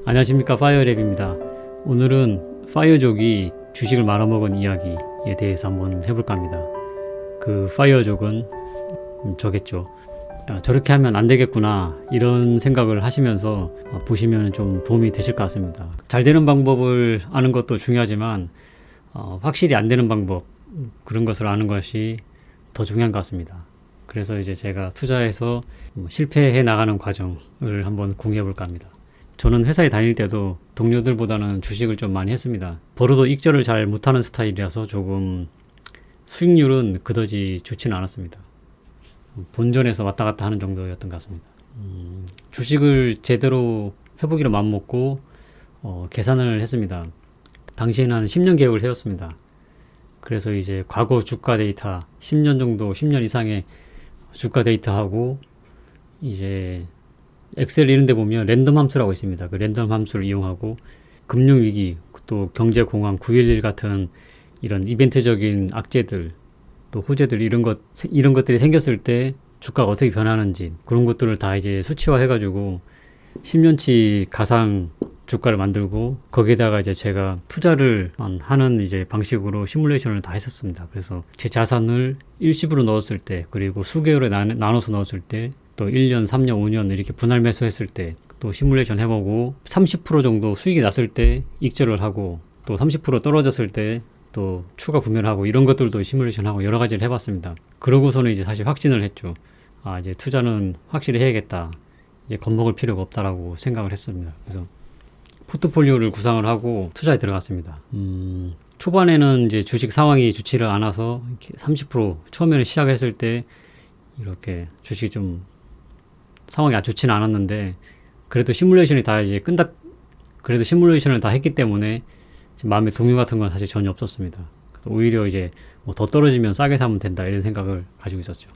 안녕하십니까, 파이어랩입니다. 오늘은 파이어족이 주식을 말아먹은 이야기에 대해서 한번 해볼까 합니다. 그 파이어족은 저겠죠. 저렇게 하면 안 되겠구나 이런 생각을 하시면서 보시면 좀 도움이 되실 것 같습니다. 잘 되는 방법을 아는 것도 중요하지만 확실히 안 되는 방법, 그런 것을 아는 것이 더 중요한 것 같습니다. 그래서 이제 제가 투자해서 실패해 나가는 과정을 한번 공유해 볼까 합니다. 저는 회사에 다닐 때도 동료들보다는 주식을 좀 많이 했습니다. 버려도 익절을 잘 못하는 스타일이라서 조금 수익률은 그다지 좋지는 않았습니다. 본전에서 왔다 갔다 하는 정도였던 것 같습니다. 주식을 제대로 해보기로 마음먹고 계산을 했습니다. 당시에는 한 10년 계획을 세웠습니다. 그래서 이제 과거 주가 데이터 10년 정도, 10년 이상의 주가 데이터하고 이제 엑셀 이런 데 보면 랜덤 함수라고 있습니다. 그 랜덤 함수를 이용하고 금융위기, 또 경제공황, 9.11 같은 이런 이벤트적인 악재들, 또 호재들 이런 것들이 생겼을 때 주가가 어떻게 변하는지 그런 것들을 다 이제 수치화해가지고 10년치 가상 주가를 만들고 거기에다가 이제 제가 투자를 하는 이제 방식으로 시뮬레이션을 다 했었습니다. 그래서 제 자산을 일시불로 넣었을 때, 그리고 수개월에 나눠서 넣었을 때, 또 1년, 3년, 5년 이렇게 분할 매수했을 때 또 시뮬레이션 해보고 30% 정도 수익이 났을 때 익절을 하고, 또 30% 떨어졌을 때 또 추가 구매를 하고, 이런 것들도 시뮬레이션 하고 여러 가지를 해봤습니다. 그러고서는 이제 사실 확신을 했죠. 이제 투자는 확실히 해야겠다. 이제 겁먹을 필요가 없다라고 생각을 했습니다. 그래서 포트폴리오를 구상을 하고 투자에 들어갔습니다. 초반에는 이제 주식 상황이 좋지를 않아서 30% 처음에는 시작했을 때 이렇게 주식이 좀 상황이 아주 좋지는 않았는데, 그래도 시뮬레이션이 다 이제 그래도 시뮬레이션을 다 했기 때문에 마음의 동요 같은 건 사실 전혀 없었습니다. 오히려 이제 더 떨어지면 싸게 사면 된다 이런 생각을 가지고 있었죠.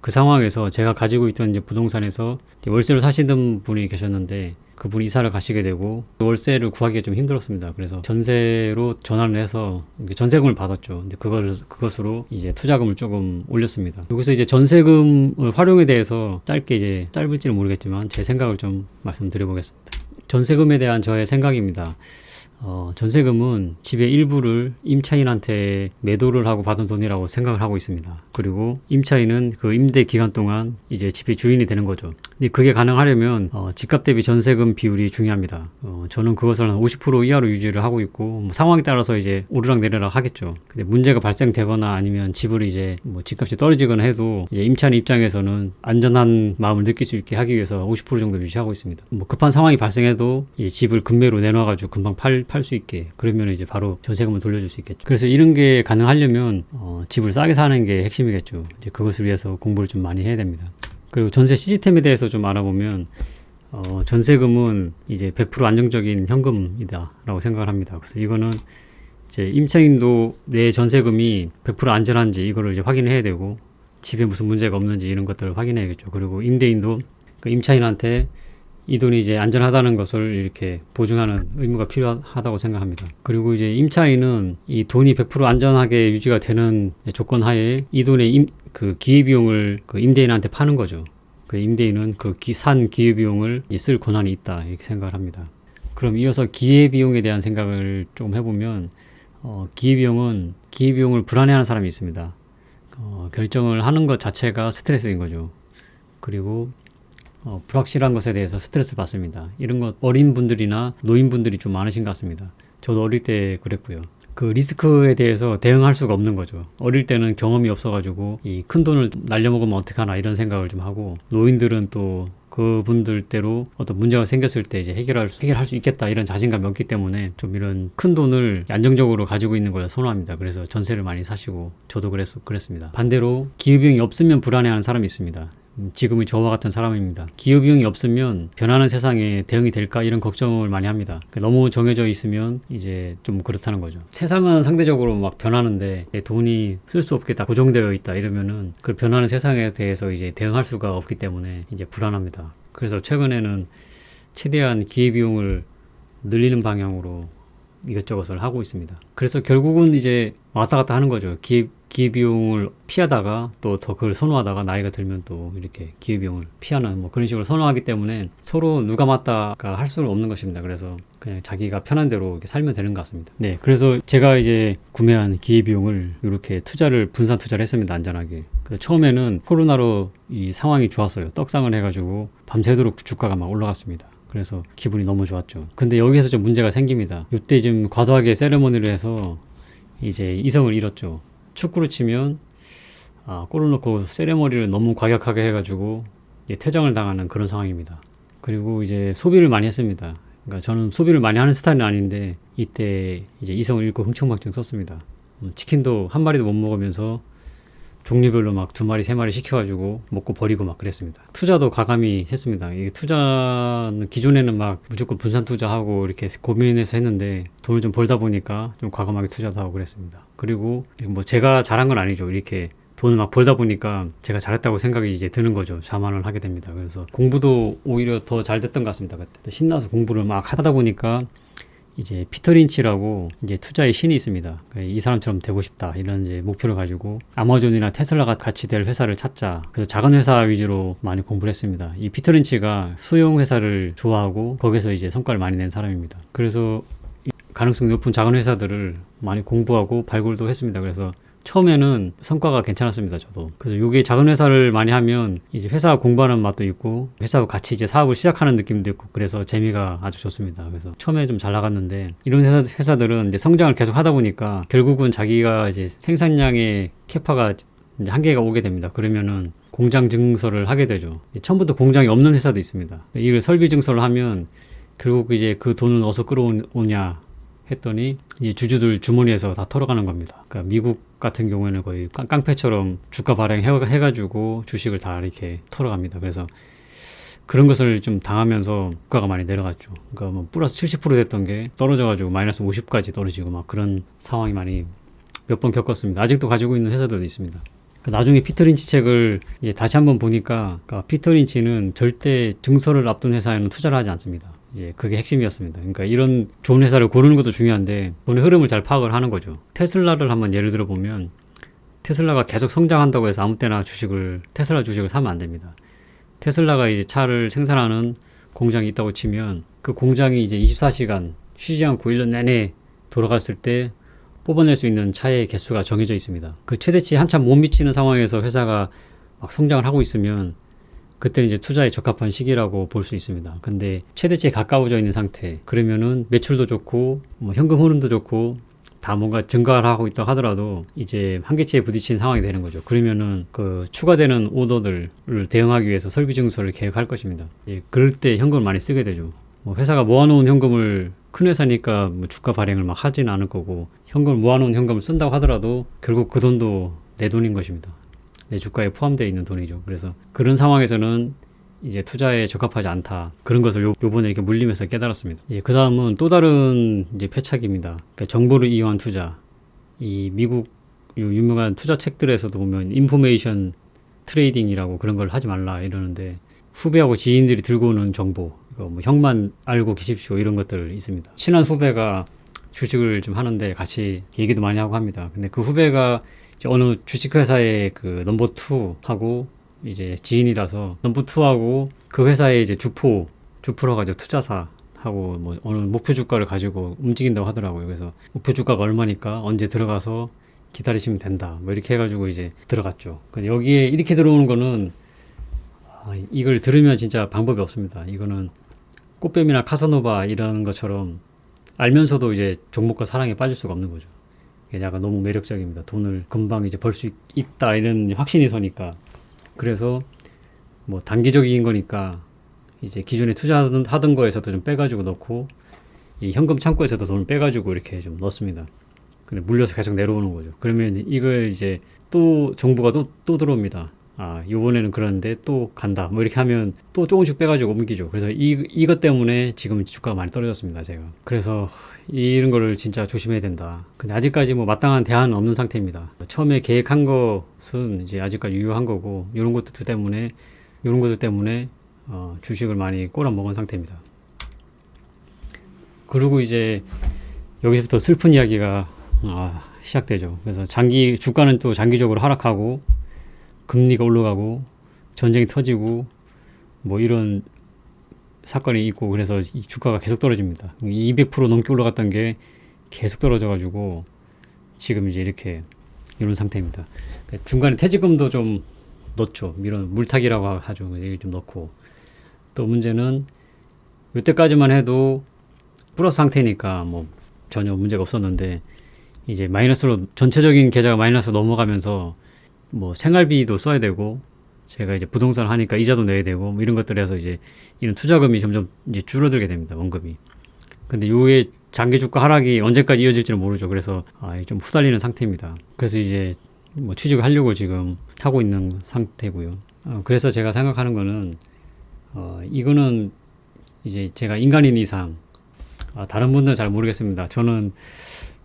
그 상황에서 제가 가지고 있던 이제 부동산에서 월세로 사시는 분이 계셨는데, 그분이 이사를 가시게 되고 월세를 구하기가 좀 힘들었습니다. 그래서 전세로 전환을 해서 전세금을 받았죠. 근데 그것으로 이제 투자금을 조금 올렸습니다. 여기서 이제 전세금 활용에 대해서 짧을지는 모르겠지만 제 생각을 좀 말씀드려 보겠습니다. 전세금에 대한 저의 생각입니다. 전세금은 집의 일부를 임차인한테 매도를 하고 받은 돈이라고 생각을 하고 있습니다. 그리고 임차인은 그 임대 기간 동안 이제 집의 주인이 되는 거죠. 근데 그게 가능하려면 집값 대비 전세금 비율이 중요합니다. 저는 그것을 한 50% 이하로 유지를 하고 있고, 상황에 따라서 이제 오르락 내리락 하겠죠. 근데 문제가 발생되거나 아니면 집을 이제 집값이 떨어지거나 해도 이제 임차인 입장에서는 안전한 마음을 느낄 수 있게 하기 위해서 50% 정도 유지하고 있습니다. 급한 상황이 발생해도 이 집을 금매로 내놔가지고 금방 팔 수 있게, 그러면 이제 바로 전세금을 돌려줄 수 있겠죠. 그래서 이런 게 가능하려면 집을 싸게 사는 게 핵심이겠죠. 이제 그것을 위해서 공부를 좀 많이 해야 됩니다. 그리고 전세 시스템에 대해서 좀 알아보면 전세금은 이제 100% 안정적인 현금이다 라고 생각을 합니다. 그래서 이거는 이제 임차인도 내 전세금이 100% 안전한지 이거를 이제 확인해야 되고, 집에 무슨 문제가 없는지 이런 것들을 확인해야겠죠. 그리고 임대인도 그 임차인한테 이 돈이 이제 안전하다는 것을 이렇게 보증하는 의무가 필요하다고 생각합니다. 그리고 이제 임차인은 이 돈이 100% 안전하게 유지가 되는 조건 하에 이 돈의 그 기회비용을 그 임대인한테 파는 거죠. 그 임대인은 그 산 기회비용을 쓸 권한이 있다 이렇게 생각을 합니다. 그럼 이어서 기회비용에 대한 생각을 조금 해보면, 기회비용을 불안해하는 사람이 있습니다. 결정을 하는 것 자체가 스트레스인 거죠. 그리고 불확실한 것에 대해서 스트레스를 받습니다. 이런 것 어린 분들이나 노인분들이 좀 많으신 것 같습니다. 저도 어릴 때 그랬고요. 그 리스크에 대해서 대응할 수가 없는 거죠. 어릴 때는 경험이 없어가지고 이 큰 돈을 날려먹으면 어떡하나 이런 생각을 좀 하고, 노인들은 또 그분들대로 어떤 문제가 생겼을 때 이제 해결할 수 있겠다 이런 자신감이 없기 때문에 좀 이런 큰 돈을 안정적으로 가지고 있는 걸 선호합니다. 그래서 전세를 많이 사시고 저도 그랬습니다. 반대로 기회비용이 없으면 불안해하는 사람이 있습니다. 지금의 저와 같은 사람입니다. 기회비용이 없으면 변하는 세상에 대응이 될까 이런 걱정을 많이 합니다. 너무 정해져 있으면 이제 좀 그렇다는 거죠. 세상은 상대적으로 막 변하는데 내 돈이 쓸 수 없게 다 고정되어 있다 이러면은 그 변하는 세상에 대해서 이제 대응할 수가 없기 때문에 이제 불안합니다. 그래서 최근에는 최대한 기회비용을 늘리는 방향으로 이것저것을 하고 있습니다. 그래서 결국은 이제 왔다 갔다 하는 거죠. 기회비용을 피하다가 또 더 그걸 선호하다가 나이가 들면 또 이렇게 기회비용을 피하는 뭐 그런 식으로 선호하기 때문에 서로 누가 맞다가 할 수는 없는 것입니다. 그래서 그냥 자기가 편한 대로 이렇게 살면 되는 것 같습니다. 네, 그래서 제가 이제 구매한 기회비용을 이렇게 분산 투자를 했습니다. 안전하게. 그래서 처음에는 코로나로 이 상황이 좋았어요. 떡상을 해가지고 밤새도록 주가가 막 올라갔습니다. 그래서 기분이 너무 좋았죠. 근데 여기에서 좀 문제가 생깁니다. 이때 좀 과도하게 세레머니를 해서 이제 이성을 잃었죠. 축구로 치면 골을 넣고 세레머니를 너무 과격하게 해가지고 퇴장을 당하는 그런 상황입니다. 그리고 이제 소비를 많이 했습니다. 그러니까 저는 소비를 많이 하는 스타일은 아닌데 이때 이제 이성을 잃고 흥청망청 썼습니다. 치킨도 한 마리도 못 먹으면서 종류별로 막 2마리, 3마리 시켜가지고 먹고 버리고 막 그랬습니다. 투자도 과감히 했습니다. 이 투자는 기존에는 막 무조건 분산 투자하고 이렇게 고민해서 했는데 돈을 좀 벌다 보니까 좀 과감하게 투자도 하고 그랬습니다. 그리고 뭐 제가 잘한 건 아니죠. 이렇게 돈을 막 벌다 보니까 제가 잘했다고 생각이 이제 드는 거죠. 자만을 하게 됩니다. 그래서 공부도 오히려 더 잘 됐던 것 같습니다. 그때 신나서 공부를 막 하다 보니까 이제 피터 린치라고 이제 투자의 신이 있습니다. 이 사람처럼 되고 싶다 이런 이제 목표를 가지고 아마존이나 테슬라가 같이 될 회사를 찾자. 그래서 작은 회사 위주로 많이 공부를 했습니다. 이 피터 린치가 소형 회사를 좋아하고 거기서 이제 성과를 많이 낸 사람입니다. 그래서 가능성이 높은 작은 회사들을 많이 공부하고 발굴도 했습니다. 그래서 처음에는 성과가 괜찮았습니다. 저도. 그래서 이게 작은 회사를 많이 하면 이제 회사와 공부하는 맛도 있고 회사와 같이 이제 사업을 시작하는 느낌도 있고 그래서 재미가 아주 좋습니다. 그래서 처음에 좀 잘 나갔는데 이런 회사들은 이제 성장을 계속 하다 보니까 결국은 자기가 이제 생산량의 캐파가 이제 한계가 오게 됩니다. 그러면은 공장 증설을 하게 되죠. 처음부터 공장이 없는 회사도 있습니다. 이걸 설비 증설을 하면 결국 이제 그 돈은 어디서 끌어오냐 했더니 이제 주주들 주머니에서 다 털어가는 겁니다. 그러니까 미국 같은 경우에는 거의 깡패처럼 주가 발행해가지고 주식을 다 이렇게 털어갑니다. 그래서 그런 것을 좀 당하면서 주가가 많이 내려갔죠. 그러니까 뭐 플러스 70% 됐던 게 떨어져가지고 마이너스 50까지 떨어지고 막 그런 상황이 많이 몇 번 겪었습니다. 아직도 가지고 있는 회사들도 있습니다. 나중에 피터 린치 책을 이제 다시 한번 보니까 그러니까 피터 린치는 절대 증설을 앞둔 회사에는 투자를 하지 않습니다. 이제 그게 핵심이었습니다. 그러니까 이런 좋은 회사를 고르는 것도 중요한데 돈의 흐름을 잘 파악을 하는 거죠. 테슬라를 한번 예를 들어 보면 테슬라가 계속 성장한다고 해서 아무 때나 테슬라 주식을 사면 안 됩니다. 테슬라가 이제 차를 생산하는 공장이 있다고 치면 그 공장이 이제 24시간 쉬지 않고 1년 내내 돌아갔을 때 뽑아낼 수 있는 차의 개수가 정해져 있습니다. 그 최대치에 한참 못 미치는 상황에서 회사가 막 성장을 하고 있으면 그때는 이제 투자에 적합한 시기라고 볼 수 있습니다. 근데 최대치에 가까워져 있는 상태 그러면은 매출도 좋고 뭐 현금 흐름도 좋고 다 뭔가 증가를 하고 있다 하더라도 이제 한계치에 부딪힌 상황이 되는 거죠. 그러면은 그 추가되는 오더들을 대응하기 위해서 설비 증설을 계획할 것입니다. 그럴 때 현금을 많이 쓰게 되죠. 뭐 회사가 모아놓은 현금을 큰 회사니까 뭐 주가 발행을 막 하지는 않을 거고 모아놓은 현금을 쓴다고 하더라도 결국 그 돈도 내 돈인 것입니다. 내 주가에 포함되어 있는 돈이죠. 그래서 그런 상황에서는 이제 투자에 적합하지 않다. 그런 것을 요번에 이렇게 물리면서 깨달았습니다. 그 다음은 또 다른 이제 패착입니다. 그러니까 정보를 이용한 투자. 이 미국 유명한 투자 책들에서도 보면 인포메이션 트레이딩이라고 그런 걸 하지 말라 이러는데 후배하고 지인들이 들고 오는 정보, 뭐 형만 알고 계십시오 이런 것들 있습니다. 친한 후배가 주식을 좀 하는데 같이 얘기도 많이 하고 합니다. 근데 그 후배가 이제 어느 주식회사의 그 넘버 2하고 이제 지인이라서 넘버 2하고 그 회사의 이제 주포로 가지고 투자사하고 뭐 어느 목표 주가를 가지고 움직인다고 하더라고요. 그래서 목표 주가가 얼마니까 언제 들어가서 기다리시면 된다. 뭐 이렇게 해가지고 이제 들어갔죠. 근데 여기에 이렇게 들어오는 거는 이걸 들으면 진짜 방법이 없습니다. 이거는 꽃뱀이나 카사노바 이런 것처럼 알면서도 이제 종목과 사랑에 빠질 수가 없는 거죠. 약간 너무 매력적입니다. 돈을 금방 이제 벌 수 있다 이런 확신이 서니까. 그래서 뭐 단기적인 거니까 이제 기존에 투자하던 거에서도 좀 빼가지고 넣고 이 현금 창고에서도 돈을 빼가지고 이렇게 좀 넣습니다. 근데 물려서 계속 내려오는 거죠. 그러면 이걸 이제 또 정보가 또 들어옵니다. 요번에는 그런데 또 간다. 뭐 이렇게 하면 또 조금씩 빼가지고 옮기죠. 그래서 이것 때문에 지금 주가가 많이 떨어졌습니다, 제가. 그래서 이런 거를 진짜 조심해야 된다. 근데 아직까지 뭐 마땅한 대안은 없는 상태입니다. 처음에 계획한 것은 이제 아직까지 유효한 거고, 이런 것들 때문에 주식을 많이 꼬라 먹은 상태입니다. 그리고 이제 여기서부터 슬픈 이야기가 시작되죠. 그래서 주가는 또 장기적으로 하락하고 금리가 올라가고 전쟁이 터지고 뭐 이런 사건이 있고 그래서 이 주가가 계속 떨어집니다. 200% 넘게 올라갔던 게 계속 떨어져가지고 지금 이제 이런 상태입니다. 중간에 퇴직금도 좀 넣죠. 이런 물타기라고 하죠. 이걸 좀 넣고 또 문제는 이때까지만 해도 플러스 상태니까 뭐 전혀 문제가 없었는데 이제 마이너스로 전체적인 계좌가 마이너스로 넘어가면서 뭐 생활비도 써야 되고 제가 이제 부동산 하니까 이자도 내야 되고 뭐 이런 것들에서 이제 이런 투자금이 점점 이제 줄어들게 됩니다. 원금이. 근데 요게 장기 주가 하락이 언제까지 이어질지는 모르죠. 그래서 좀 후달리는 상태입니다. 그래서 이제 뭐 취직을 하려고 지금 하고 있는 상태고요. 그래서 제가 생각하는 거는 이거는 이제 제가 인간인 이상 다른 분들은 잘 모르겠습니다. 저는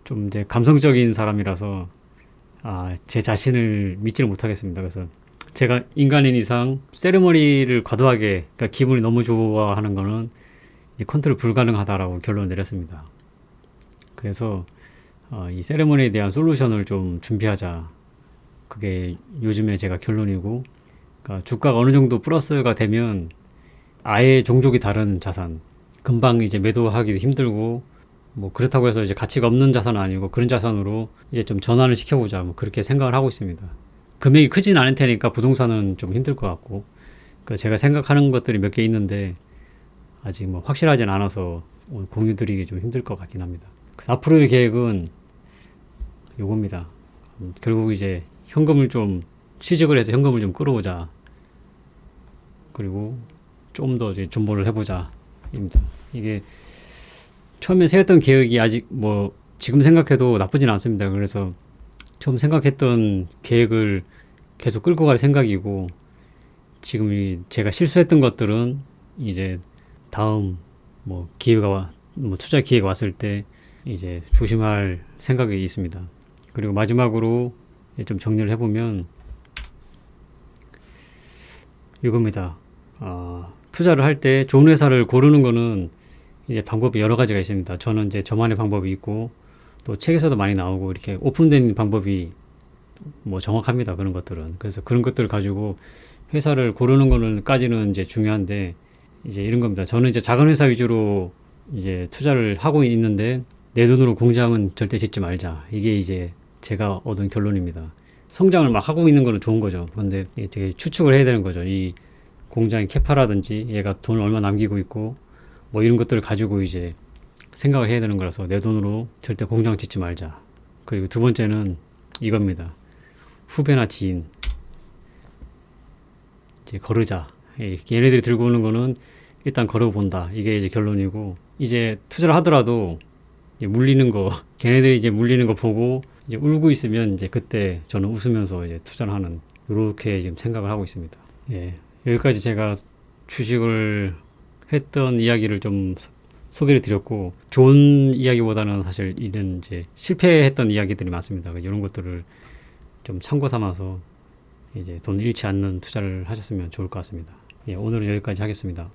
좀 이제 감성적인 사람이라서 제 자신을 믿지를 못하겠습니다. 그래서 제가 인간인 이상 세리머니를 과도하게 그러니까 기분이 너무 좋아하는 거는 이제 컨트롤 불가능하다라고 결론을 내렸습니다. 그래서 이 세리머니에 대한 솔루션을 좀 준비하자. 그게 요즘에 제가 결론이고 그러니까 주가가 어느 정도 플러스가 되면 아예 종족이 다른 자산 금방 이제 매도하기도 힘들고 뭐 그렇다고 해서 이제 가치가 없는 자산은 아니고 그런 자산으로 이제 좀 전환을 시켜보자 뭐 그렇게 생각을 하고 있습니다. 금액이 크진 않을 테니까 부동산은 좀 힘들 것 같고 그러니까 제가 생각하는 것들이 몇 개 있는데 아직 뭐 확실하진 않아서 오늘 공유 드리기 좀 힘들 것 같긴 합니다. 그래서 앞으로의 계획은 요겁니다. 결국 이제 현금을 좀 취직을 해서 현금을 좀 끌어오자. 그리고 좀 더 이제 존버를 해보자. 입니다. 이게 처음에 세웠던 계획이 아직 뭐 지금 생각해도 나쁘진 않습니다. 그래서 처음 생각했던 계획을 계속 끌고 갈 생각이고 지금 제가 실수했던 것들은 이제 다음 뭐 투자 기회가 왔을 때 이제 조심할 생각이 있습니다. 그리고 마지막으로 좀 정리를 해보면 이겁니다. 투자를 할 때 좋은 회사를 고르는 거는 이제 방법이 여러 가지가 있습니다. 저는 이제 저만의 방법이 있고 또 책에서도 많이 나오고 이렇게 오픈된 방법이 뭐 정확합니다. 그런 것들은. 그래서 그런 것들을 가지고 회사를 고르는 거는까지는 이제 중요한데 이제 이런 겁니다. 저는 이제 작은 회사 위주로 이제 투자를 하고 있는데 내 돈으로 공장은 절대 짓지 말자. 이게 이제 제가 얻은 결론입니다. 성장을 막 하고 있는 거는 좋은 거죠. 그런데 되게 추측을 해야 되는 거죠. 이 공장의 캐파라든지 얘가 돈을 얼마 남기고 있고 뭐 이런 것들을 가지고 이제 생각을 해야 되는 거라서 내 돈으로 절대 공장 짓지 말자. 그리고 두 번째는 이겁니다. 후배나 지인 이제 거르자. 얘네들이 들고 오는 거는 일단 걸어본다. 이게 이제 결론이고 이제 투자를 하더라도 이제 물리는 거 걔네들이 이제 물리는 거 보고 이제 울고 있으면 이제 그때 저는 웃으면서 이제 투자를 하는 이렇게 지금 생각을 하고 있습니다. 여기까지 제가 주식을 했던 이야기를 좀 소개를 드렸고 좋은 이야기보다는 사실 이런 이제 실패했던 이야기들이 많습니다. 이런 것들을 좀 참고 삼아서 이제 돈 잃지 않는 투자를 하셨으면 좋을 것 같습니다. 오늘은 여기까지 하겠습니다.